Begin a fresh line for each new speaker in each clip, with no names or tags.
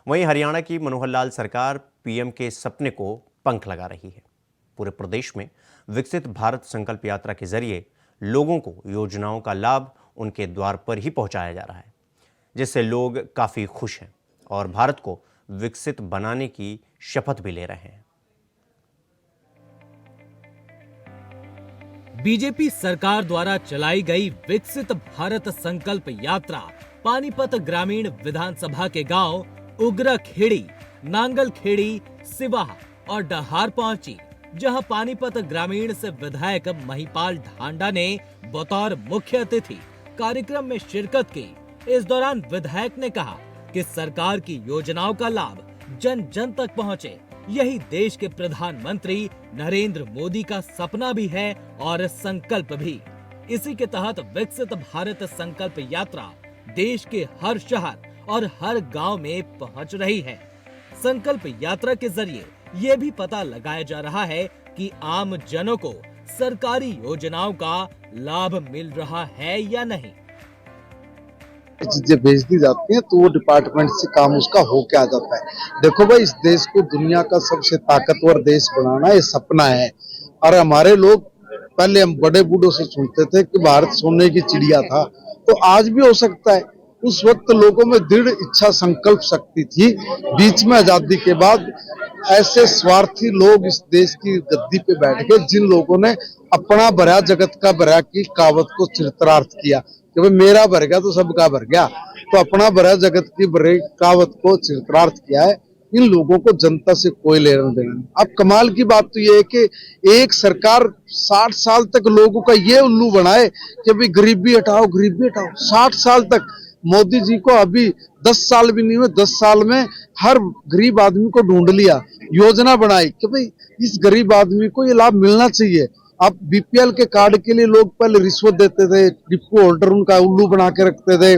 वहीं हरियाणा की मनोहर लाल सरकार पीएम के सपने को पंख लगा रही है। पूरे प्रदेश में विकसित भारत संकल्प यात्रा के जरिए लोगों को योजनाओं का लाभ उनके द्वार पर ही पहुंचाया जा रहा है, जिससे लोग काफी खुश हैं और भारत को विकसित बनाने की शपथ भी ले रहे हैं।
बीजेपी सरकार द्वारा चलाई गई विकसित भारत संकल्प यात्रा पानीपत ग्रामीण विधानसभा के गांव उग्रखेड़ी, नांगलखेड़ी, सिवाह और डहार पहुंची, जहां पानीपत ग्रामीण से विधायक महिपाल ढांडा ने बतौर मुख्य अतिथि कार्यक्रम में शिरकत की। इस दौरान विधायक ने कहा कि सरकार की योजनाओं का लाभ जन जन तक पहुंचे, यही देश के प्रधानमंत्री नरेंद्र मोदी का सपना भी है और संकल्प भी। इसी के तहत विकसित भारत संकल्प यात्रा देश के हर शहर और हर गांव में पहुंच रही है। संकल्प यात्रा के जरिए ये भी पता लगाया जा रहा है कि आम जनों को सरकारी योजनाओं का लाभ मिल रहा है या नहीं।
चीजें भेज दी जाती हैं तो वो डिपार्टमेंट से काम उसका हो के आ जाता है। देखो भाई, इस देश को दुनिया का सबसे ताकतवर देश बनाना ये सपना है। और हमारे लोग पहले हम बड़े बूढ़ों से सुनते थे कि भारत सोने की चिड़िया था, तो आज भी हो सकता है। उस वक्त लोगों में दृढ़ इच्छा संकल्प शक्ति थी। बीच में आजादी के बाद ऐसे स्वार्थी लोग इस देश की गद्दी पे बैठ गए जिन लोगों ने अपना भरा जगत का भरा की कहावत को चरितार्थ किया कि भाई मेरा भर गया तो सबका भर गया। तो अपना भरा जगत की भरे कहावत को चरितार्थ किया है। इन लोगों को जनता से कोई लेना देना नहीं। अब कमाल की बात तो ये है कि एक सरकार 60 साल तक लोगों का ये उल्लू बनाए कि भाई गरीबी हटाओ, गरीबी हटाओ। 60 साल तक मोदी जी को अभी 10 साल भी नहीं हुए, 10 साल में हर गरीब आदमी को ढूंढ लिया, योजना बनाई कि भाई इस गरीब आदमी को ये लाभ मिलना चाहिए। अब बीपीएल के कार्ड के लिए लोग पहले रिश्वत देते थे, डिपो होल्डर उनका उल्लू बना के रखते थे,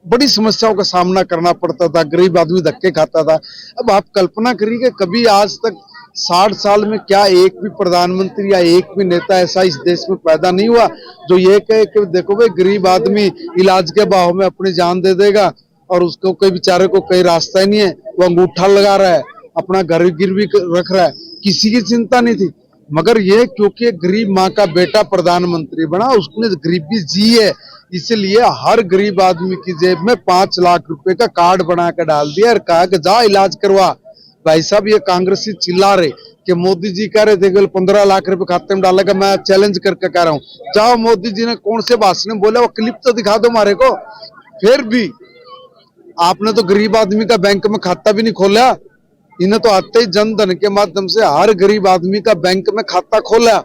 बड़ी समस्याओं का सामना करना पड़ता था, गरीब आदमी धक्के खाता था। अब आप कल्पना करिए कभी आज तक 60 साल में क्या एक भी प्रधानमंत्री या एक भी नेता ऐसा इस देश में पैदा नहीं हुआ जो ये कहे कि देखो भाई गरीब आदमी इलाज के भाव में अपनी जान दे देगा और उसको कोई बेचारे को कोई रास्ता ही नहीं है, वो अंगूठा लगा रहा है, अपना घर गिरवी रख रहा है, किसी की चिंता नहीं थी। मगर ये क्योंकि गरीब माँ का बेटा प्रधानमंत्री बना, उसने गरीबी जी है, इसलिए हर गरीब आदमी की जेब में 5 लाख रुपए का कार्ड बना के डाल दिया और कहा कि जा इलाज करवा। भाई साहब, ये कांग्रेसी चिल्ला रहे कि मोदी जी कह रहे थे 15 लाख रुपए खाते में डालेगा। मैं चैलेंज करके कह रहा हूँ, जाओ मोदी जी ने कौन से भाषण में बोला वो क्लिप तो दिखा दो हमारे को। फिर भी आपने तो गरीब आदमी का बैंक में खाता भी नहीं खोला। इन्हें तो आते ही जनधन के माध्यम से हर गरीब आदमी का बैंक में खाता खोला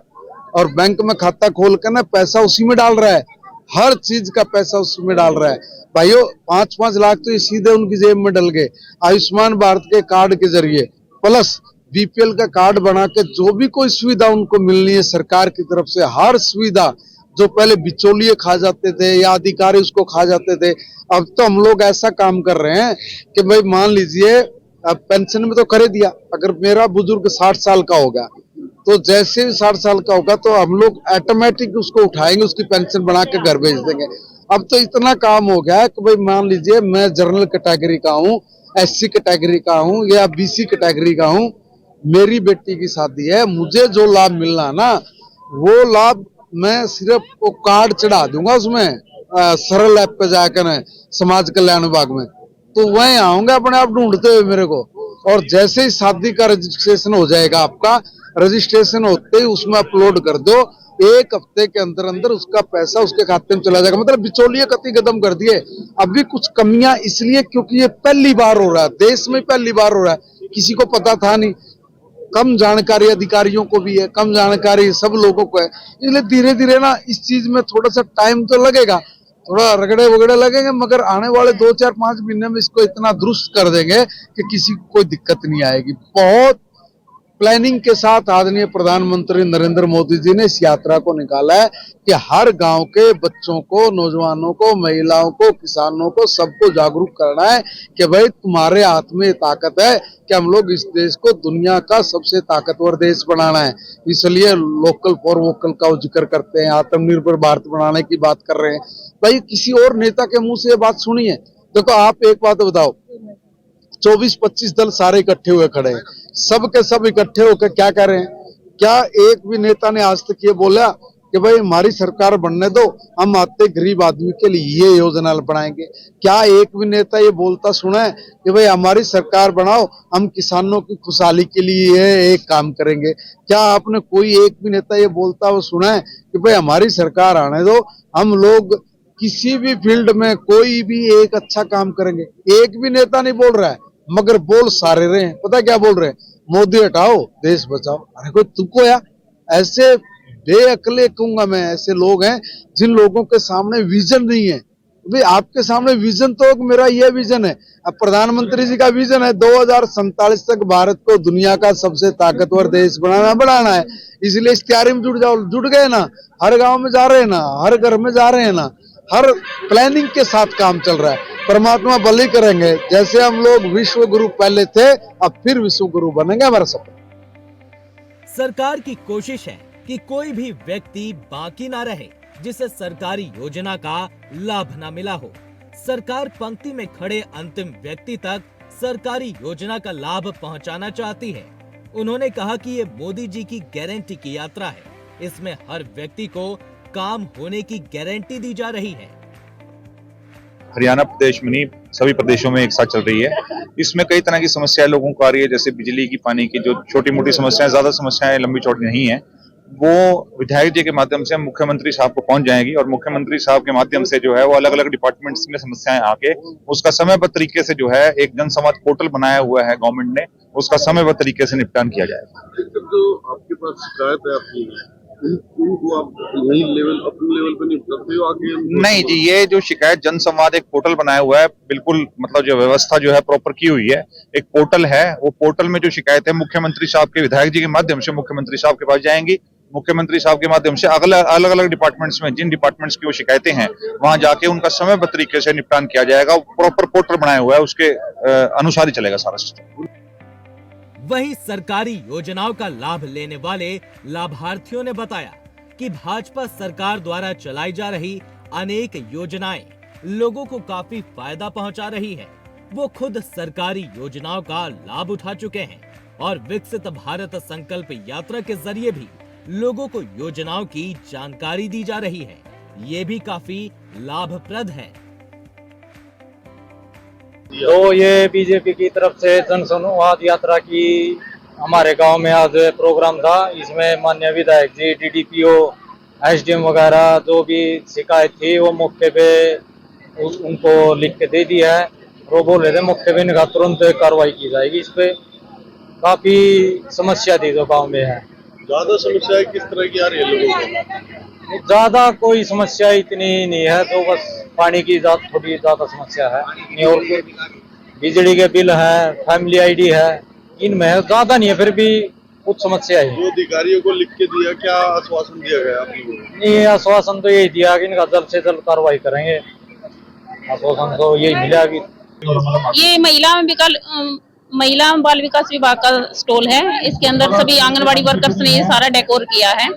और बैंक में खाता खोल कर ना पैसा उसी में डाल रहा है, हर चीज का पैसा उसमें डाल रहा है। भाइयों 5-5 लाख तो ये सीधे उनकी जेब में डल गए आयुष्मान भारत के कार्ड के जरिए, प्लस बीपीएल का कार्ड बना के जो भी कोई सुविधा उनको मिलनी है सरकार की तरफ से, हर सुविधा जो पहले बिचौलिए खा जाते थे या अधिकारी उसको खा जाते थे, अब तो हम लोग ऐसा काम कर रहे हैं कि भाई मान लीजिए अब पेंशन में तो कर दिया, अगर मेरा बुजुर्ग 60 साल का होगा तो जैसे ही 60 साल का होगा तो हम लोग ऑटोमेटिक उसको उठाएंगे, उसकी पेंशन बना के घर भेज देंगे। अब तो इतना काम हो गया है कि भाई मान लीजिए मैं जनरल कैटेगरी का हूँ, एससी कैटेगरी का हूँ या बीसी कैटेगरी का हूँ, मेरी बेटी की शादी है, मुझे जो लाभ मिलना ना वो लाभ मैं सिर्फ वो कार्ड चढ़ा दूंगा उसमें सरल ऐप पे जाकर समाज कल्याण विभाग में, तो वहीं आऊंगा अपने आप ढूंढते हुए मेरे को। और जैसे ही शादी का रजिस्ट्रेशन हो जाएगा, आपका रजिस्ट्रेशन होते ही उसमें अपलोड कर दो, 1 हफ्ते के अंदर अंदर उसका पैसा उसके खाते में चला जाएगा। मतलब बिचौलिए कतई कदम कर दिए। अभी कुछ कमियां इसलिए क्योंकि ये पहली बार हो रहा है, देश में पहली बार हो रहा है, किसी को पता था नहीं, कम जानकारी अधिकारियों को भी है, कम जानकारी सब लोगों को है, इसलिए धीरे धीरे ना इस चीज में थोड़ा सा टाइम तो लगेगा, थोड़ा रगड़े वगड़े लगेंगे, मगर आने वाले 2-4-5 महीने में इसको इतना दुरुस्त कर देंगे कि किसी को कोई दिक्कत नहीं आएगी। बहुत प्लानिंग के साथ आदरणीय प्रधानमंत्री नरेंद्र मोदी जी ने इस यात्रा को निकाला है कि हर गांव के बच्चों को, नौजवानों को, महिलाओं को, किसानों को, सबको जागरूक करना है कि भाई तुम्हारे हाथ में ताकत है कि हम लोग इस देश को दुनिया का सबसे ताकतवर देश बनाना है। इसलिए लोकल फॉर वोकल का जिक्र करते हैं, आत्मनिर्भर भारत बनाने की बात कर रहे हैं। भाई किसी और नेता के मुंह से ये बात सुनिए। देखो आप एक बात बताओ, 24-25 दल सारे इकट्ठे हुए खड़े हैं, सब के सब इकट्ठे होकर क्या कर रहे हैं? क्या एक भी नेता ने आज तक ये बोला कि भाई हमारी सरकार बनने दो, हम आते गरीब आदमी के लिए ये योजना बनाएंगे? क्या एक भी नेता ये बोलता सुना है कि भाई हमारी सरकार बनाओ, हम किसानों की खुशहाली के लिए ये एक काम करेंगे? क्या आपने कोई एक भी नेता ये बोलता हुआ सुना है कि भाई हमारी सरकार आने दो, हम लोग किसी भी फील्ड में कोई भी एक अच्छा काम करेंगे? एक भी नेता नहीं बोल रहा है, मगर बोल सारे रहे हैं। पता क्या बोल रहे हैं? मोदी हटाओ, देश बचाओ। अरे कोई तुमको या ऐसे बेअकले कहूंगा मैं, ऐसे लोग हैं जिन लोगों के सामने विजन नहीं है। भाई आपके सामने विजन तो मेरा ये विजन है, अब प्रधानमंत्री जी का विजन है 2047 तक भारत को दुनिया का सबसे ताकतवर देश बनाना है। इसलिए इस तैयारी में जुट जाओ। जुट गए ना, हर गांव में जा रहे हैं ना, हर घर में जा रहे हैं ना, हर प्लानिंग के साथ काम चल रहा है। परमात्मा भली करेंगे, जैसे हम लोग विश्व गुरु पहले थे, अब फिर विश्व गुरु बनेंगे, हमारा सपना।
सरकार की कोशिश है कि कोई भी व्यक्ति बाकी ना रहे जिसे सरकारी योजना का लाभ ना मिला हो। सरकार पंक्ति में खड़े अंतिम व्यक्ति तक सरकारी योजना का लाभ पहुंचाना चाहती है। उन्होंने कहा कि ये मोदी जी की गारंटी की यात्रा है, इसमें हर व्यक्ति को काम होने की गारंटी दी जा रही है।
हरियाणा प्रदेश में नहीं, सभी प्रदेशों में एक साथ चल रही है। इसमें कई तरह की समस्याएं लोगों को आ रही है, जैसे बिजली की, पानी की, जो छोटी मोटी समस्याएं, ज्यादा समस्याएं लंबी चौड़ी नहीं है, वो विधायक जी के माध्यम से मुख्यमंत्री साहब को पहुंच जाएंगी और मुख्यमंत्री साहब के माध्यम से जो है वो अलग अलग डिपार्टमेंट्स में समस्याएं आके उसका समयबद्ध तरीके से जो है एक जन संवाद पोर्टल बनाया हुआ है गवर्नमेंट ने, उसका समयबद्ध तरीके से निपटान किया जाएगा।
जो आपके पास शिकायत है आपकी, उनको आप यही लेवल, अपने लेवल पे निपटाते हो आगे?
नहीं जी, ये जो शिकायत जन संवाद एक पोर्टल बनाया हुआ है, बिल्कुल मतलब जो व्यवस्था जो है प्रॉपर की हुई है, एक पोर्टल है, वो पोर्टल में जो शिकायत है मुख्यमंत्री साहब के, विधायक जी के माध्यम से मुख्यमंत्री साहब के पास जाएंगी। मुख्यमंत्री साहब के माध्यम से अलग अलग डिपार्टमेंट्स में जिन डिपार्टमेंट्स की वो शिकायतें हैं वहां जाके उनका समयबद्ध तरीके से निपटान किया जाएगा। प्रॉपर पोर्टल बनाया हुआ है, उसके अनुसार ही चलेगा सारा सिस्टम।
वहीं सरकारी योजनाओं का लाभ लेने वाले लाभार्थियों ने बताया कि भाजपा सरकार द्वारा चलाई जा रही अनेक योजनाएं लोगों को काफी फायदा पहुंचा रही है। वो खुद सरकारी योजनाओं का लाभ उठा चुके हैं और विकसित भारत संकल्प यात्रा के जरिए भी लोगों को योजनाओं की जानकारी दी जा रही है। ये भी काफी लाभप्रद है।
तो ये बीजेपी की तरफ से जन संवाद यात्रा की हमारे गांव में आज प्रोग्राम था। इसमें माननीय विधायक जी, डीडीपीओ, एसडीएम वगैरह जो भी शिकायत थी वो मौके पे उनको लिख के दे दिया है। वो बोल रहे थे मौके पे इनका तुरंत कार्रवाई की जाएगी। इस पे काफी समस्या थी जो गांव में है।
ज्यादा समस्या किस तरह की आ रही है लोगों को?
ज्यादा कोई समस्या इतनी नहीं है, तो बस पानी की थोड़ी ज्यादा समस्या है, नहीं और बिजली के बिल है, फैमिली आईडी है, इनमें ज्यादा नहीं है, फिर भी कुछ समस्या है।
जो अधिकारियों को लिख के दिया, क्या आश्वासन दिया गया आपको?
नहीं, आश्वासन तो यही दिया कि इनका जल्द से जल्द कार्रवाई करेंगे। आश्वासन तो यही मिला कि
ये महिला बाल विकास विभाग का स्टॉल है। इसके अंदर सभी आंगनवाड़ी वर्कर्स ने ये सारा डेकोर किया है।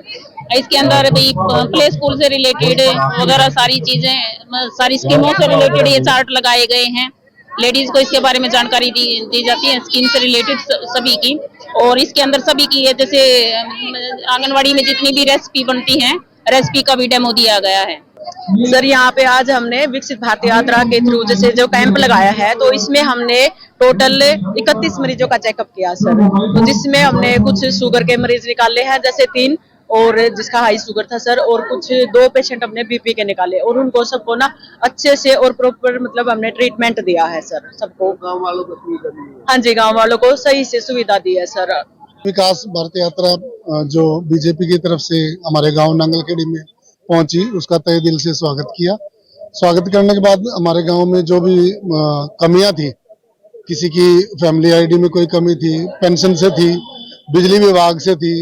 इसके अंदर भी प्ले स्कूल से रिलेटेड वगैरह सारी चीजें, सारी स्कीमों से रिलेटेड ये चार्ट लगाए गए हैं। लेडीज को इसके बारे में जानकारी दी जाती है, स्कीम से रिलेटेड सभी की। और इसके अंदर सभी की है, जैसे आंगनवाड़ी में जितनी भी रेसिपी बनती हैं, रेसिपी का भी डेमो दिया गया है।
सर यहाँ पे आज हमने विकसित भारत यात्रा के थ्रू जैसे जो कैंप लगाया है, तो इसमें हमने टोटल 31 मरीजों का चेकअप किया सर। तो जिसमें हमने कुछ शुगर के मरीज निकाले हैं, जैसे 3, और जिसका हाई शुगर था सर, और कुछ 2 पेशेंट हमने बीपी के निकाले, और उनको सबको ना अच्छे से और प्रॉपर मतलब हमने ट्रीटमेंट दिया है सर। सबको,
गाँव वालों को सुविधा दी है?
हाँ जी, गाँव वालों को सही से सुविधा दी है सर।
विकास भारत यात्रा जो बीजेपी की तरफ से हमारे गांव नांगलखेड़ी में पहुंची, उसका तहे दिल से स्वागत किया। स्वागत करने के बाद हमारे गांव में जो भी कमियां थी, किसी की फैमिली आईडी में कोई कमी थी, पेंशन से थी, बिजली विभाग से थी,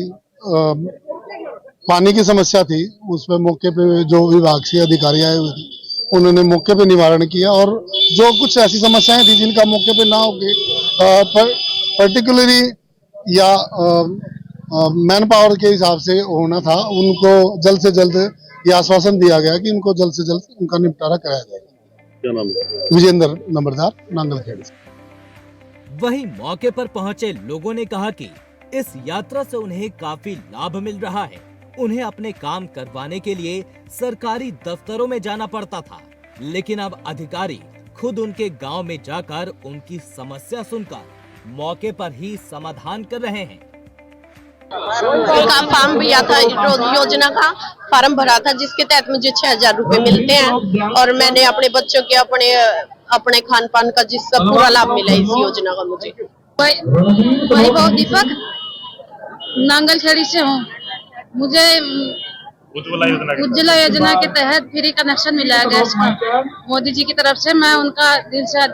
पानी की समस्या थी, उस पर मौके पे जो विभाग से अधिकारी आए हुए थे उन्होंने मौके पे निवारण किया। और जो कुछ ऐसी समस्याएं थी जिनका मौके पे ना होके पर्टिकुलरली या मैन पावर के हिसाब से होना था, उनको जल्द से जल्द ये आश्वासन दिया गया कि इनको जल्द से जल्द उनका निपटारा कराया जाएगा।
क्या नाम है?
विजेंद्र नंबरदार, नांगलखेड़ी।
वहीं मौके पर पहुंचे लोगों ने कहा कि इस यात्रा से उन्हें काफी लाभ मिल रहा है। उन्हें अपने काम करवाने के लिए सरकारी दफ्तरों में जाना पड़ता था, लेकिन अब अधिकारी खुद उनके गांव में जाकर उनकी समस्या सुनकर मौके पर ही समाधान कर रहे हैं।
का फॉर्म भरा था, योजना का फॉर्म भरा था, जिसके तहत मुझे 6000 रुपए मिलते हैं और मैंने अपने बच्चों के अपने खान पान का जिसका पूरा लाभ मिला इस योजना का मुझे।
वैभव दीपक नांगल खेड़ी से हूँ। मुझे उज्ज्वला योजना के तहत फ्री कनेक्शन मिला है गैस का, मोदी जी की तरफ से। मैं उनका दिल से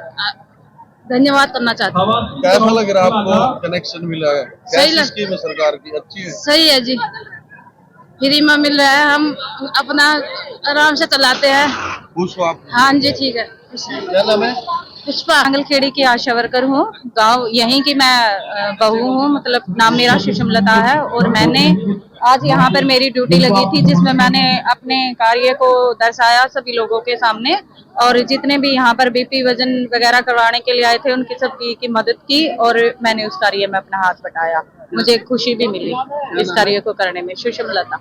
धन्यवाद करना चाहती हूँ।
कैसा लग रहा है आपको कनेक्शन मिला है?
सही
स्कीम है सरकार की, अच्छी है।
सही है जी, फ्री में मिल रहा है, हम अपना आराम से चलाते हैं।
खुश हो आप?
हाँ जी, ठीक है।
क्या नाम है?
पुष्पा, नांगलखेड़ी की आशा वर्कर हूँ। गांव यहीं की मैं बहू हूँ, मतलब नाम मेरा सुषमलता है। और मैंने आज यहाँ पर मेरी ड्यूटी लगी थी, जिसमें मैंने अपने कार्य को दर्शाया सभी लोगों के सामने। और जितने भी यहाँ पर बीपी वजन वगैरह करवाने के लिए आए थे, उनकी सबकी की मदद की और मैंने उस कार्य में अपना हाथ बटाया। मुझे खुशी भी मिली इस कार्य को करने में। सुषमलता।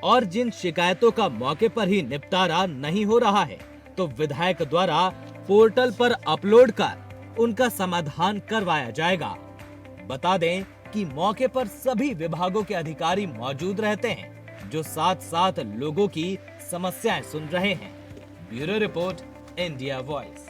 और जिन शिकायतों का मौके पर ही निपटारा नहीं हो रहा है, तो विधायक द्वारा पोर्टल पर अपलोड कर उनका समाधान करवाया जाएगा। बता दें कि मौके पर सभी विभागों के अधिकारी मौजूद रहते हैं, जो साथ साथ लोगों की समस्याएं सुन रहे हैं। Bureau report, India voice.